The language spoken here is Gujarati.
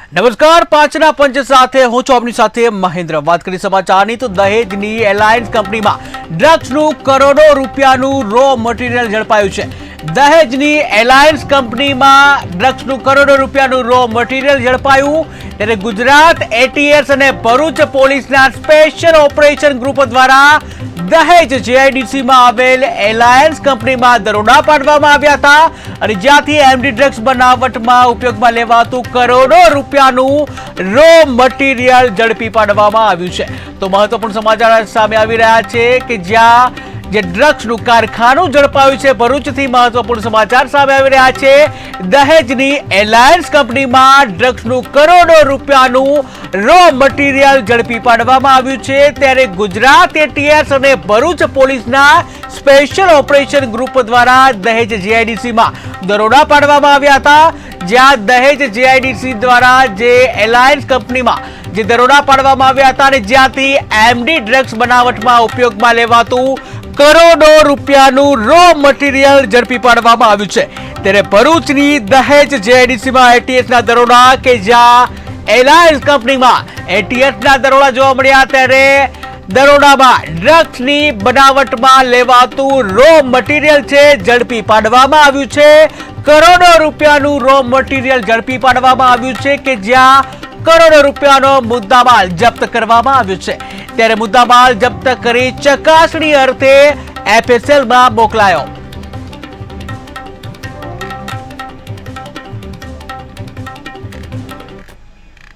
નમસ્કાર, પાંચના પંચ સાથે હું છું આપની સાથે મહેન્દ્ર। વાત કરી સમાચારની તો દહેજની એલાયન્સ કંપનીમાં ડ્રગ્સનું કરોડો રૂપિયાનું રો મટીરિયલ ઝડપાયું છે। દહેજની એલાયન્સ કંપનીમાં ડ્રગ્સનું કરોડો રૂપિયાનું રો મટીરિયલ ઝડપાયું, ત્યારે ગુજરાત એટીએસ અને ભરૂચ પોલીસના સ્પેશિયલ ઓપરેશન ગ્રુપ દ્વારા દહેજ જીઆઈડીસીમાં આવેલ એલાયન્સ કંપનીમાં દરોડા પાડવામાં આવ્યા હતા અને જ્યાંથી એમડી ડ્રગ્સ બનાવટમાં ઉપયોગમાં લેવાતું કરોડો રૂપિયાનું રો મટીરિયલ ઝડપી પાડવામાં આવ્યું છે। તો મહત્વપૂર્ણ સમાચાર સામે આવી રહ્યા છે કે જ્યાં જે ડ્રગ્સનું કારખાનું ઝડપાયું છે ભરૂચથી મહત્વપૂર્ણ સમાચાર સામે આવી રહ્યા છે। દહેજની એલાયન્સ કંપનીમાં ડ્રગ્સનું કરોડો રૂપિયાનું રો મટીરિયલ ઝડપી પાડવામાં આવ્યું છે, ત્યારે ગુજરાત એટીએસ અને ભરૂચ પોલીસના સ્પેશિયલ ઓપરેશન ગ્રુપ દ્વારા દહેજ જીઆઈડીસીમાં દરોડા પાડવામાં આવ્યા હતા, જ્યાં દહેજ જીઆઈડીસી દ્વારા જે એલાયન્સ કંપનીમાં જે દરોડા પાડવામાં આવ્યા હતા અને જ્યાંથી એમડી ડ્રગ્સ બનાવટમાં ઉપયોગમાં લેવાતું કરોડો રૂપિયાનું રો મટીરિયલ ઝડપી પાડવામાં આવ્યું છે। ત્યારે ભરૂચની દહેજ જીઆઈડીસીમાં એટીએસના દરોડા કે જ્યાં એલાયન્સ કંપનીમાં એટીએસના દરોડા જોવા મળ્યા, ત્યારે દરોડામાં ડ્રગ્સની બનાવટમાં લેવાતું રો મટીરિયલ છે ઝડપી પાડવામાં આવ્યું છે। કરોડો રૂપિયાનું રો મટીરિયલ ઝડપી પાડવામાં આવ્યું છે કે જ્યાં કરોડો રૂપિયાનો મુદ્દામાલ જપ્ત કરવામાં આવ્યો છે, ત્યારે મુદ્દામાલ જપ્ત કરી ચકાસણી અર્થે એફએસએલમાં મોકલાયો।